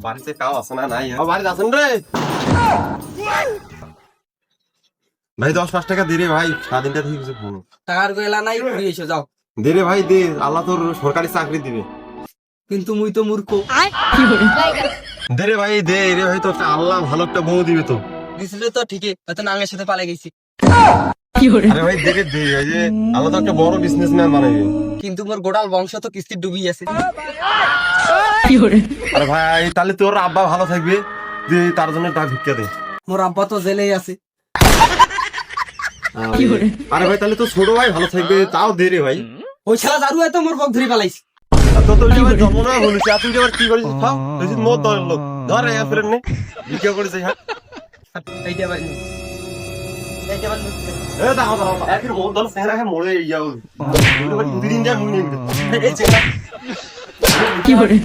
বাড়িতে কাউ আছে না নাই বাড়িতে আছেন রে ভাই 10-5 টাকা দে রে ভাই স্বাধীনটা থেকে কিছু ফোন টাকার গয়লা নাই ঘুরে এসে যাও। দে রে ভাই দে আল্লাহ তোর সরকারি চাকরি দিবে কিন্তু মুই তো মূর্খ। দে রে ভাই দে রে ভাই তোর আল্লাহ ভালো একটা বউ দিবে তো দিছিল তো ঠিকই, হয়তো নাঙ্গের সাথে পালাই গেছি। আরে ভাই দে রে দে এই যে আল্লাহ তো একটা বড় বিজনেসম্যান বানাবে কিন্তু মোর গোটাল বংশ তো কিস্তি ডুবি আছে। আরে ভাই তাহলে তোর আব্বা ভালো থাকবে যে তার জন্য টাকা ভিক্ষা দে মোর আব্বা তো জেলেই আছে। আরে ভাই তাহলে তো ছোট ভাই ভালো থাকবে তাও দে রে ভাই ওই শালা দারু এত মোর বক ধরে পালাইছে। তো তো জন্ম না বলেছি তুই আবার কি করিস খাও তুই মদ ধর লোক ধর রে ফ্রেন্ড নে ভিক্ষা করেছে হ্যাঁ এইটা ভাই এইটা ভাই এ দাও দাও একের মদ ধর সেরা হে মরে যাও দুদিন যা মুনি এই চেনা কি করে